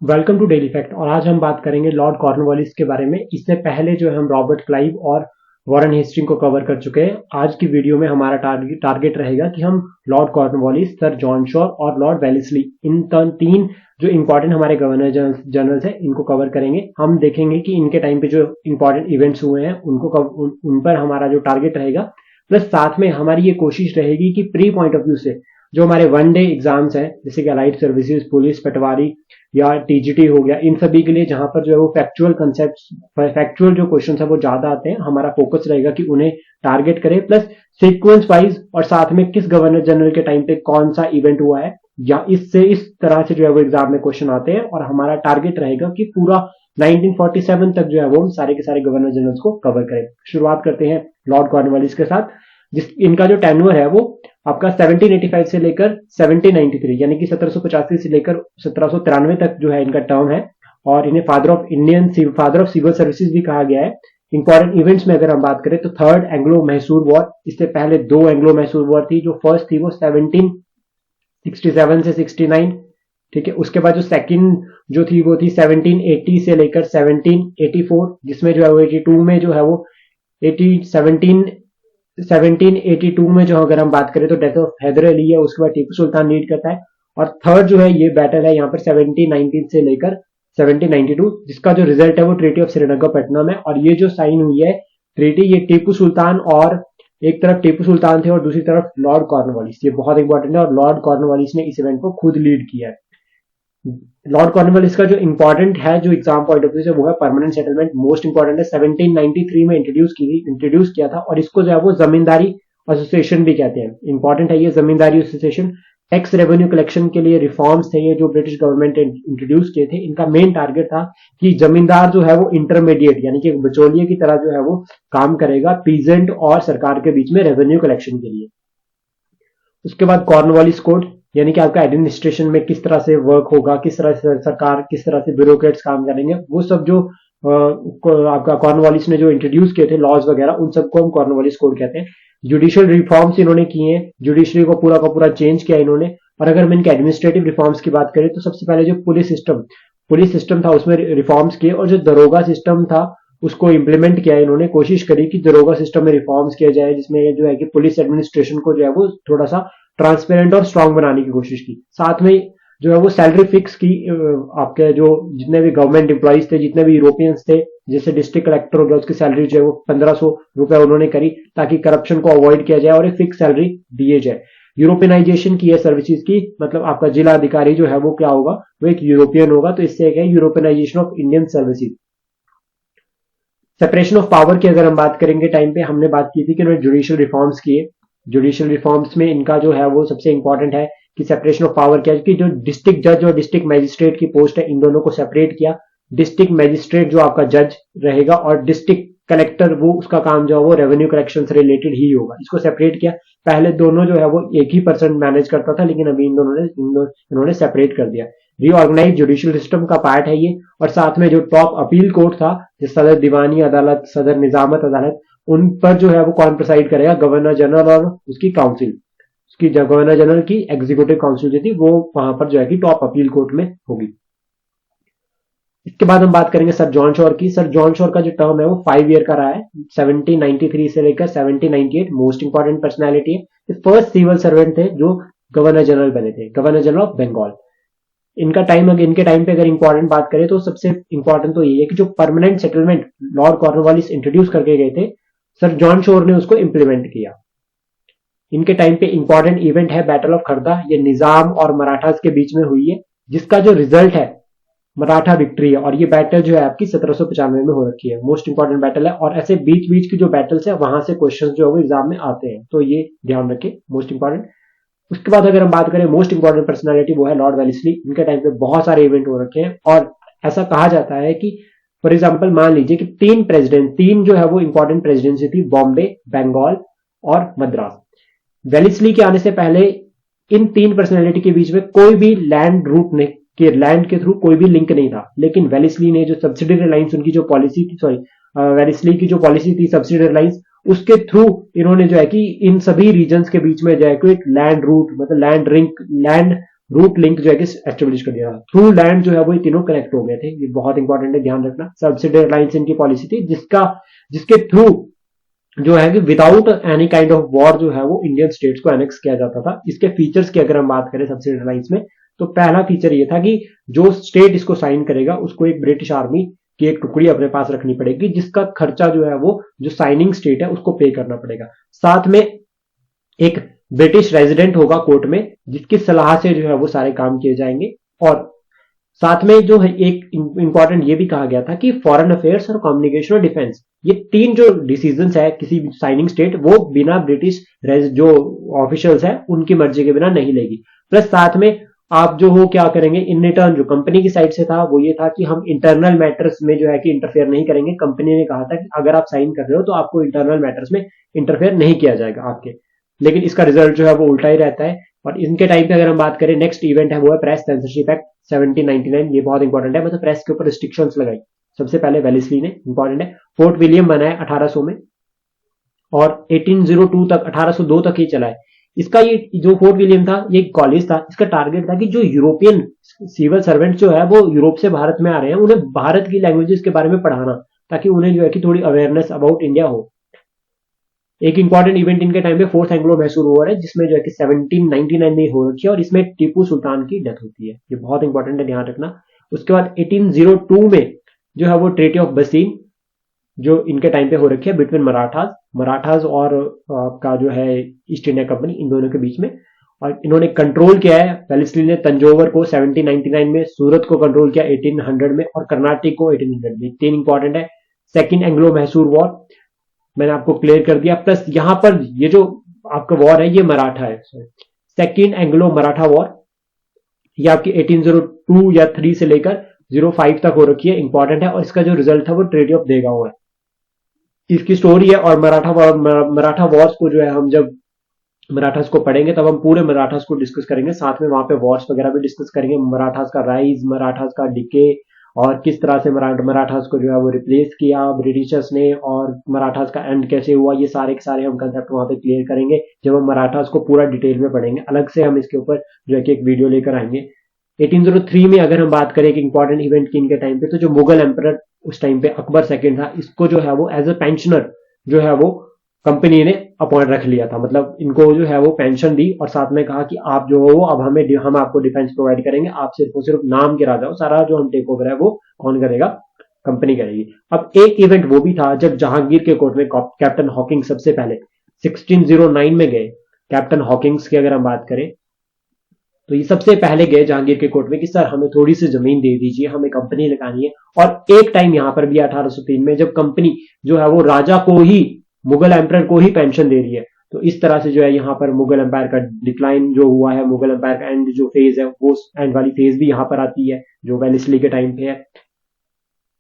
Welcome to daily fact. और आज हम बात करेंगे लॉर्ड कॉर्नवालिस के बारे में। इससे पहले जो है हम रॉबर्ट क्लाइव और वॉरेन हेस्टिंग को कवर कर चुके हैं। आज की वीडियो में हमारा टारगेट रहेगा कि हम Lord Cornwallis, sir John Shaw और लॉर्ड वेलेस्ली, इन तीन जो इंपॉर्टेंट हमारे गवर्नर जनरल्स हैं, इनको कवर करेंगे। हम देखेंगे कि इनके टाइम पे जो इंपॉर्टेंट इवेंट्स हुए हैं उन पर हमारा जो टारगेट रहेगा। प्लस साथ में हमारी ये कोशिश रहेगी कि प्री पॉइंट ऑफ व्यू से जो हमारे वन डे एग्जाम्स हैं, जैसे कि अलाइड सर्विसेज, पुलिस, पटवारी या टीजीटी हो गया, इन सभी के लिए जहां पर जो है वो फैक्चुअल जो क्वेश्चन है वो ज्यादा आते हैं, हमारा फोकस रहेगा कि उन्हें टारगेट करें। प्लस सीक्वेंस वाइज और साथ में किस गवर्नर जनरल के टाइम पे कौन सा इवेंट हुआ है, या इस तरह से जो है वो एग्जाम में क्वेश्चन आते हैं। और हमारा टारगेट रहेगा कि पूरा 1947 तक जो है वो हम सारे के सारे गवर्नर जनरल्स को कवर करें। शुरुआत करते हैं लॉर्ड कॉर्नवालिस के साथ, इनका जो टेन्योर है वो आपका 1785 से लेकर 1793 यानी कि 1785 से लेकर 1793 तक जो है इनका टर्म है। और इन्हें फादर ऑफ सिविल सर्विसेज भी कहा गया है। इंपॉर्टेंट इवेंट्स में अगर हम बात करें तो थर्ड एंग्लो मैसूर वॉर, इससे पहले दो एंग्लो मैसूर वॉर थी। जो फर्स्ट थी वो 1767 से 69, ठीक है। उसके बाद जो सेकंड जो थी वो थी 1780 से लेकर 1784, जिसमें जो है वो 82 में जो है वो 1782 में जो अगर हम बात करें तो डेथ ऑफ हैदर अली है, उसके बाद टीपू सुल्तान लीड करता है। और थर्ड जो है ये बैटल है यहाँ पर 1719 से लेकर 1792, जिसका जो रिजल्ट है वो ट्रीटी ऑफ श्रीरंगपट्टनम है। और ये जो साइन हुई है ट्रीटी, ये टीपू सुल्तान, और एक तरफ टीपू सुल्तान थे और दूसरी तरफ लॉर्ड कॉर्नवालिस, ये बहुत इंपॉर्टेंट है। और लॉर्ड कॉर्नवालिस ने इस इवेंट को खुद लीड किया है। लॉर्ड कॉर्नवालिस का जो इंपॉर्टेंट है, जो एग्जाम पॉइंट ऑफ व्यू से, वो है परमानेंट सेटलमेंट। मोस्ट इंपॉर्टेंट है, 1793 में इंट्रोड्यूस किया था। और इसको जो है वो जमींदारी एसोसिएशन भी कहते हैं। इंपॉर्टेंट है ये जमींदारी एसोसिएशन। टैक्स रेवेन्यू कलेक्शन के लिए रिफॉर्म्स थे ये जो ब्रिटिश गवर्नमेंट ने इंट्रोड्यूस किए थे। इनका मेन टारगेट था कि जमींदार जो है वो इंटरमीडिएट यानी कि बिचौलिए की तरह जो है वो काम करेगा पीजेंट और सरकार के बीच में रेवेन्यू कलेक्शन के लिए। उसके बाद कॉर्नवालिस कोड, यानी कि आपका एडमिनिस्ट्रेशन में किस तरह से वर्क होगा, किस तरह से सरकार, किस तरह से ब्यूरोक्रेट्स काम करेंगे, वो सब जो आपका कॉर्नवालिस ने जो इंट्रोड्यूस किए थे लॉज वगैरह, उन सबको हम कॉर्नवालिस कोड कहते हैं। जुडिशियल रिफॉर्म्स इन्होंने किए हैं, जुडिशरी को पूरा का पूरा चेंज किया इन्होंने। और अगर हम इनके एडमिनिस्ट्रेटिव रिफॉर्म्स की बात करें तो सबसे पहले जो पुलिस सिस्टम था उसमें रिफॉर्म्स किए, और जो दरोगा सिस्टम था उसको इंप्लीमेंट किया इन्होंने। कोशिश करी कि दरोगा सिस्टम में रिफॉर्म्स किया जाए, जिसमें जो है कि पुलिस एडमिनिस्ट्रेशन को जो है वो थोड़ा सा ट्रांसपेरेंट और स्ट्रांग बनाने की कोशिश की। साथ में जो है वो सैलरी फिक्स की। आपके जो जितने भी गवर्नमेंट एम्प्लॉइज थे, जितने भी यूरोपियंस थे, जैसे डिस्ट्रिक्ट कलेक्टर हो गया, उसकी सैलरी जो है वो 1500 रुपए उन्होंने करी, ताकि करप्शन को अवॉइड किया जाए और एक फिक्स सैलरी दिए जाए। यूरोपियनाइजेशन की है सर्विसेज की, मतलब आपका जिला अधिकारी जो है वो क्या होगा, वो एक यूरोपियन होगा। तो इससे एक है Europeanisation of Indian services. Separation of power की अगर हम बात करेंगे, टाइम पे हमने बात की थी कि उन्होंने जुडिशियल रिफॉर्म्स किए। जुडिशियल रिफॉर्म्स में इनका जो है वो सबसे इंपॉर्टेंट है कि सेपरेशन ऑफ पावर क्या है, कि जो डिस्ट्रिक्ट जज और डिस्ट्रिक्ट मैजिस्ट्रेट की पोस्ट है, इन दोनों को सेपरेट किया। डिस्ट्रिक्ट मैजिस्ट्रेट जो आपका जज रहेगा, और डिस्ट्रिक्ट कलेक्टर वो उसका काम जो है वो रेवेन्यू कलेक्शन से रिलेटेड ही होगा, इसको सेपरेट किया। पहले दोनों जो है वो एक ही पर्सन मैनेज करता था, लेकिन अभी इन्होंने सेपरेट कर दिया। रीऑर्गेनाइज जुडिशियल सिस्टम का पार्ट है ये। और साथ में जो टॉप अपील कोर्ट था, जो सदर दीवानी अदालत, सदर निजामत अदालत, उन पर जो है वो कौन प्रिसाइड करेगा, गवर्नर जनरल और उसकी काउंसिल। उसकी गवर्नर जनरल की एग्जीक्यूटिव काउंसिल जो थी वो वहां पर जो है कि टॉप अपील कोर्ट में होगी। इसके बाद हम बात करेंगे सर जॉन शॉ की। सर जॉन शॉ का जो टर्म है वो 5 ईयर का रहा है, 1793 से लेकर 1798। मोस्ट इंपॉर्टेंट पर्सनैलिटी है, फर्स्ट सिविल सर्वेंट थे जो गवर्नर जनरल बने थे, गवर्नर जनरल ऑफ बंगाल। इनके टाइम पे अगर इंपॉर्टेंट बात करें तो सबसे इंपॉर्टेंट तो ये है कि जो permanent settlement Lord Cornwallis introduce करके गए थे, सर जॉन शोर ने उसको इंप्लीमेंट किया। इनके टाइम पे इंपॉर्टेंट इवेंट है बैटल ऑफ खरदा, ये निजाम और मराठास के बीच में हुई है, जिसका जो रिजल्ट है मराठा विक्ट्री है। और ये बैटल जो है आपकी 1795 में हो रखी है। मोस्ट इंपॉर्टेंट बैटल है, और ऐसे बीच बीच की जो बैटल्स है वहां से क्वेश्चंस जो है वो एग्जाम में आते हैं, तो ये ध्यान रखें, मोस्ट इंपॉर्टेंट। उसके बाद अगर हम बात करें मोस्ट इंपॉर्टेंट पर्सनालिटी, वो है लॉर्ड वेलेस्ली। इनके टाइम पे बहुत सारे इवेंट हो रखे हैं, और ऐसा कहा जाता है कि फॉर एग्जाम्पल मान लीजिए कि तीन जो है वो इंपॉर्टेंट प्रेसिडेंसी थी, बॉम्बे, बंगाल और मद्रास। वेलेस्ली के आने से पहले इन तीन पर्सनैलिटी के बीच में कोई भी लैंड के थ्रू कोई भी लिंक नहीं था। लेकिन वेलेस्ली ने जो सब्सिडरी लाइन्स, उनकी जो पॉलिसी थी, वेलेस्ली की जो पॉलिसी थी सब्सिडरी लाइन्स, उसके थ्रू इन्होंने जो है कि इन सभी रीजन्स के बीच में जो है कि एक लैंड रूट, मतलब लैंड रूट लिंक जो है कि एस्टेब्लिश कर दिया। थ्रू लैंड जो है वो ये तीनों कनेक्ट हो गए थे, ये बहुत इंपॉर्टेंट है, ध्यान रखना। सब्सिडियरी लाइंस इनकी पॉलिसी थी जिसके थ्रू जो है कि without any kind of war जो है वो इंडियन स्टेट्स को एनेक्स किया जाता था। इसके फीचर्स की अगर हम बात करें सब्सिडियरी लाइंस में, तो पहला फीचर ये था कि जो स्टेट इसको साइन करेगा उसको एक ब्रिटिश आर्मी की एक टुकड़ी अपने पास रखनी पड़ेगी, जिसका खर्चा जो है वो जो साइनिंग स्टेट है उसको पे करना पड़ेगा। साथ में एक ब्रिटिश रेजिडेंट होगा कोर्ट में, जिसकी सलाह से जो है वो सारे काम किए जाएंगे। और साथ में जो है एक इंपॉर्टेंट ये भी कहा गया था कि फॉरेन अफेयर्स और कम्युनिकेशन और डिफेंस, ये तीन जो डिसीजंस है किसी साइनिंग स्टेट, वो बिना ब्रिटिश जो ऑफिशियल्स है उनकी मर्जी के बिना नहीं लेगी। प्लस साथ में आप जो हो क्या करेंगे इन रिटर्न, जो कंपनी की साइड से था वो ये था कि हम इंटरनल मैटर्स में जो है कि इंटरफेयर नहीं करेंगे। कंपनी ने कहा था कि अगर आप साइन कर रहे हो तो आपको इंटरनल मैटर्स में इंटरफेयर नहीं किया जाएगा आपके, लेकिन इसका रिजल्ट जो है वो उल्टा ही रहता है। और इनके टाइम पे अगर हम बात करें, नेक्स्ट इवेंट है वो है प्रेस सेंसरशिप एक्ट 1799। ये बहुत इंपॉर्टेंट है, मतलब प्रेस के ऊपर रिस्ट्रिक्शंस लगाई सबसे पहले वेलेस्ली ने, इंपॉर्टेंट है। फोर्ट विलियम बना है 1800 में और 1802 तक 1802 तक ही चला है। इसका ये जो फोर्ट विलियम था ये एक कॉलेज था, इसका टारगेट था कि जो यूरोपियन सिविल सर्वेंट जो है वो यूरोप से भारत में आ रहे हैं, उन्हें भारत की लैंग्वेजेस के बारे में पढ़ाना, ताकि उन्हें जो है कि थोड़ी अवेयरनेस अबाउट इंडिया हो। एक इंपॉर्टेंट इवेंट इनके टाइम पे फोर्थ एंग्लो मैसूर वॉर है, जिसमें जो है कि 1799 में हो रखी है, और इसमें टीपू सुल्तान की डेथ होती है। ये बहुत इंपॉर्टेंट है, ध्यान रखना। उसके बाद 1802 में जो है वो ट्रीटी ऑफ बसीन जो इनके टाइम पे हो रखी है बिटवीन मराठास और आपका जो है ईस्ट इंडिया कंपनी, इन दोनों के बीच में। और इन्होंने कंट्रोल किया है, वेलेस्ली ने तंजौर को 1799 में, सूरत को कंट्रोल किया 1800 में, और कर्नाटक को 1800 में। तीन इंपॉर्टेंट है। सेकेंड एंग्लो मैसूर वॉर मैंने आपको क्लियर कर दिया। प्लस यहां पर ये जो आपका वॉर है ये मराठा है, सेकेंड एंग्लो मराठा वॉर, ये आपकी 1802 या 3 से लेकर 05 तक हो रखी है, इंपॉर्टेंट है। और इसका जो रिजल्ट था वो ट्रीटी ऑफ देगांव है, इसकी स्टोरी है। और मराठा वॉर्स को जो है हम जब मराठास को पढ़ेंगे तब हम पूरे मराठास को डिस्कस करेंगे, साथ में वहां पे वॉर्स वगैरह भी डिस्कस करेंगे, मराठास का राइज, मराठास का डिके, और किस तरह से मराठास को जो है वो रिप्लेस किया ब्रिटिशर्स ने, और मराठास का एंड कैसे हुआ, ये सारे के सारे हम कंसेप्ट वहां पे क्लियर करेंगे जब हम मराठास को पूरा डिटेल में पढ़ेंगे। अलग से हम इसके ऊपर जो है कि एक वीडियो लेकर आएंगे। 1803 में अगर हम बात करें एक इंपॉर्टेंट इवेंट की इनके टाइम पे, तो जो मुगल एम्परर उस टाइम पे अकबर सेकंड था, इसको जो है वो एज अ पेंशनर जो है वो कंपनी ने अपॉइंट रख लिया था, मतलब इनको जो है वो पेंशन दी, और साथ में कहा कि आप जो हो वो अब हम आपको डिफेंस प्रोवाइड करेंगे, आप सिर्फ और सिर्फ नाम के राजा हो, सारा जो हम टेक ओवर है वो कौन करेगा, कंपनी करेगी। अब एक इवेंट वो भी था जब जहांगीर के कोर्ट में कैप्टन हॉकिंग सबसे पहले 1609 में गए। कैप्टन हॉकिंग्स की अगर हम बात करें तो ये सबसे पहले गए जहांगीर के कोर्ट में कि सर हमें थोड़ी सी जमीन दे दीजिए, हमें कंपनी लगानी है। और एक टाइम यहां पर भी 1803 में जब कंपनी जो है वो राजा को ही, मुगल एम्पायर को ही पेंशन दे रही है। तो इस तरह से जो है यहाँ पर मुगल एम्पायर का डिक्लाइन जो हुआ है, मुगल एम्पायर का एंड जो फेज है, वो एंड वाली फेज भी यहाँ पर आती है जो वेलेस्ली के टाइम पे है,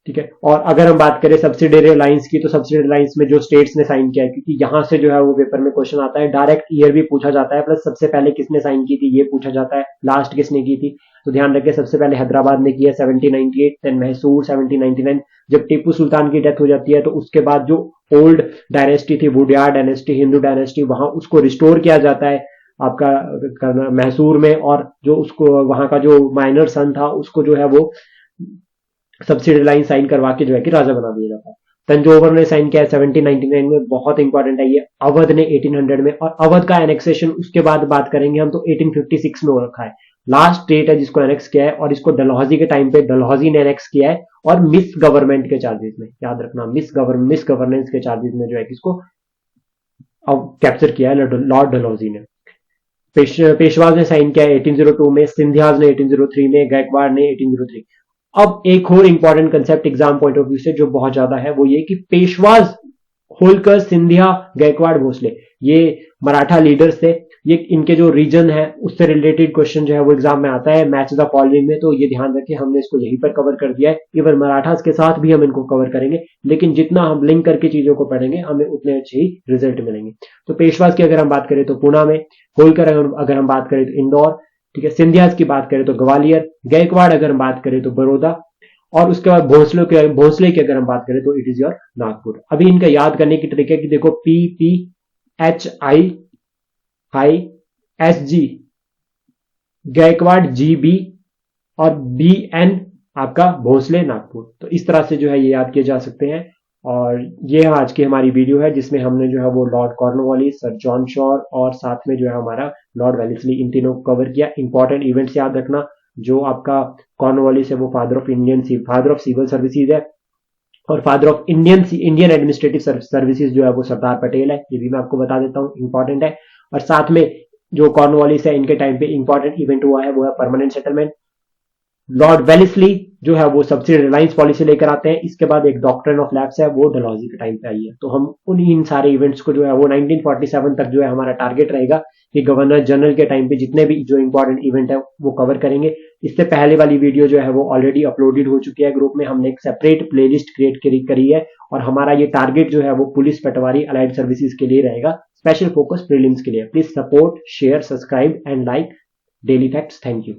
ठीक है। और अगर हम बात करें सब्सिडियरी अलायंस की, तो सब्सिडियरी अलायंस में जो स्टेट्स ने साइन किया है, क्योंकि यहां से जो है वो पेपर में क्वेश्चन आता है, डायरेक्ट ईयर भी पूछा जाता है, प्लस सबसे पहले किसने साइन की थी ये पूछा जाता है, लास्ट किसने की थी। तो ध्यान रखिए, सबसे पहले हैदराबाद ने किया 1798, देन मैसूर 1799। जब टीपू सुल्तान की डेथ हो जाती है तो उसके बाद जो ओल्ड डायनेस्टी थी, वुडियार डायनेस्टी, हिंदू डायनेस्टी, वहां उसको रिस्टोर किया जाता है आपका मैसूर में, और जो उसको वहां का जो माइनर सन था उसको जो है वो सब्सिडी लाइन साइन करवा के जो है कि राजा बना दिया जाता है। तंजौर ने साइन किया 1799 में, बहुत इंपॉर्टेंट है ये। अवध ने 1800 में, और अवध का एनेक्सेशन उसके बाद बात करेंगे हम तो 1856 में हो रखा है। लास्ट स्टेट है जिसको एनेक्स किया है, और इसको डलहौजी के टाइम पे डलहौजी ने एनेक्स किया है, और मिस गवर्नमेंट के चार्जेस में, याद रखना मिस गवर्नेंस के चार्जेस में जो है कि इसको कैप्चर किया है लॉर्ड डलहौजी ने। पेशवाज ने साइन किया है 1802 में, सिंधियाज ने 1803 में, गायकवाड़ ने 1803। अब एक और important concept exam point of view से जो बहुत ज्यादा है वो ये कि पेशवाज, होलकर, सिंधिया, गायकवाड़, भोसले, ये मराठा लीडर्स थे। ये इनके जो रीजन है उससे रिलेटेड क्वेश्चन जो है वो एग्जाम में आता है, मैच द फॉलोइंग में। तो ये ध्यान रखिए, हमने इसको यहीं पर कवर कर दिया है। इवन मराठास के साथ भी हम इनको कवर करेंगे, लेकिन जितना हम लिंक करके चीजों को पढ़ेंगे हमें उतने अच्छे ही रिजल्ट मिलेंगे। तो पेशवाज की अगर हम बात करें तो पुणे में, होलकर अगर हम बात करें तो इंदौर, ठीक है। सिंधियाज की बात करें तो ग्वालियर, गायकवाड़ अगर हम बात करें तो बड़ौदा, और उसके बाद भोसले की अगर हम बात करें तो इट इज योर नागपुर। अभी इनका याद करने की ट्रिक है कि देखो PPHIISG गायकवाड़ GB और BN आपका भोसले नागपुर। तो इस तरह से जो है ये याद किए जा सकते हैं। और ये आज की हमारी वीडियो है जिसमें हमने जो है वो Lord Cornwallis, sir John sure और साथ में जो है हमारा लॉर्ड वेलेस्ली, इन तीनों को कवर किया। इंपॉर्टेंट इवेंट्स याद रखना, जो आपका कॉर्नवालिस है वो फादर ऑफ सिविल सर्विसेज है, और father of Indian administrative services जो है वो सरदार पटेल है। ये भी मैं आपको बता देता हूँ, इंपॉर्टेंट है। और साथ में जो कॉर्नवालिस है इनके टाइम पे इंपॉर्टेंट इवेंट हुआ है वो है परमानेंट सेटलमेंट। लॉर्ड वेलेस्ली जो है वो सब्सिडी रिलायंस पॉलिसी लेकर आते हैं। इसके बाद एक डॉक्ट्रिन ऑफ लैप्स है, वो डलहौजी के टाइम पे आई है। तो हम उन इन सारे इवेंट्स को जो है वो 1947 तक जो है हमारा टारगेट रहेगा कि गवर्नर जनरल के टाइम पे जितने भी जो इंपॉर्टेंट इवेंट है वो कवर करेंगे। इससे पहले वाली वीडियो जो है वो ऑलरेडी अपलोडेड हो चुकी है ग्रुप में, हमने एक सेपरेट प्लेलिस्ट क्रिएट करी है। और हमारा ये टारगेट जो है वो पुलिस, पटवारी, अलाइड सर्विसेज के लिए रहेगा, स्पेशल फोकस प्रीलिम्स के लिए। Please support, share, subscribe and like daily facts. Thank you.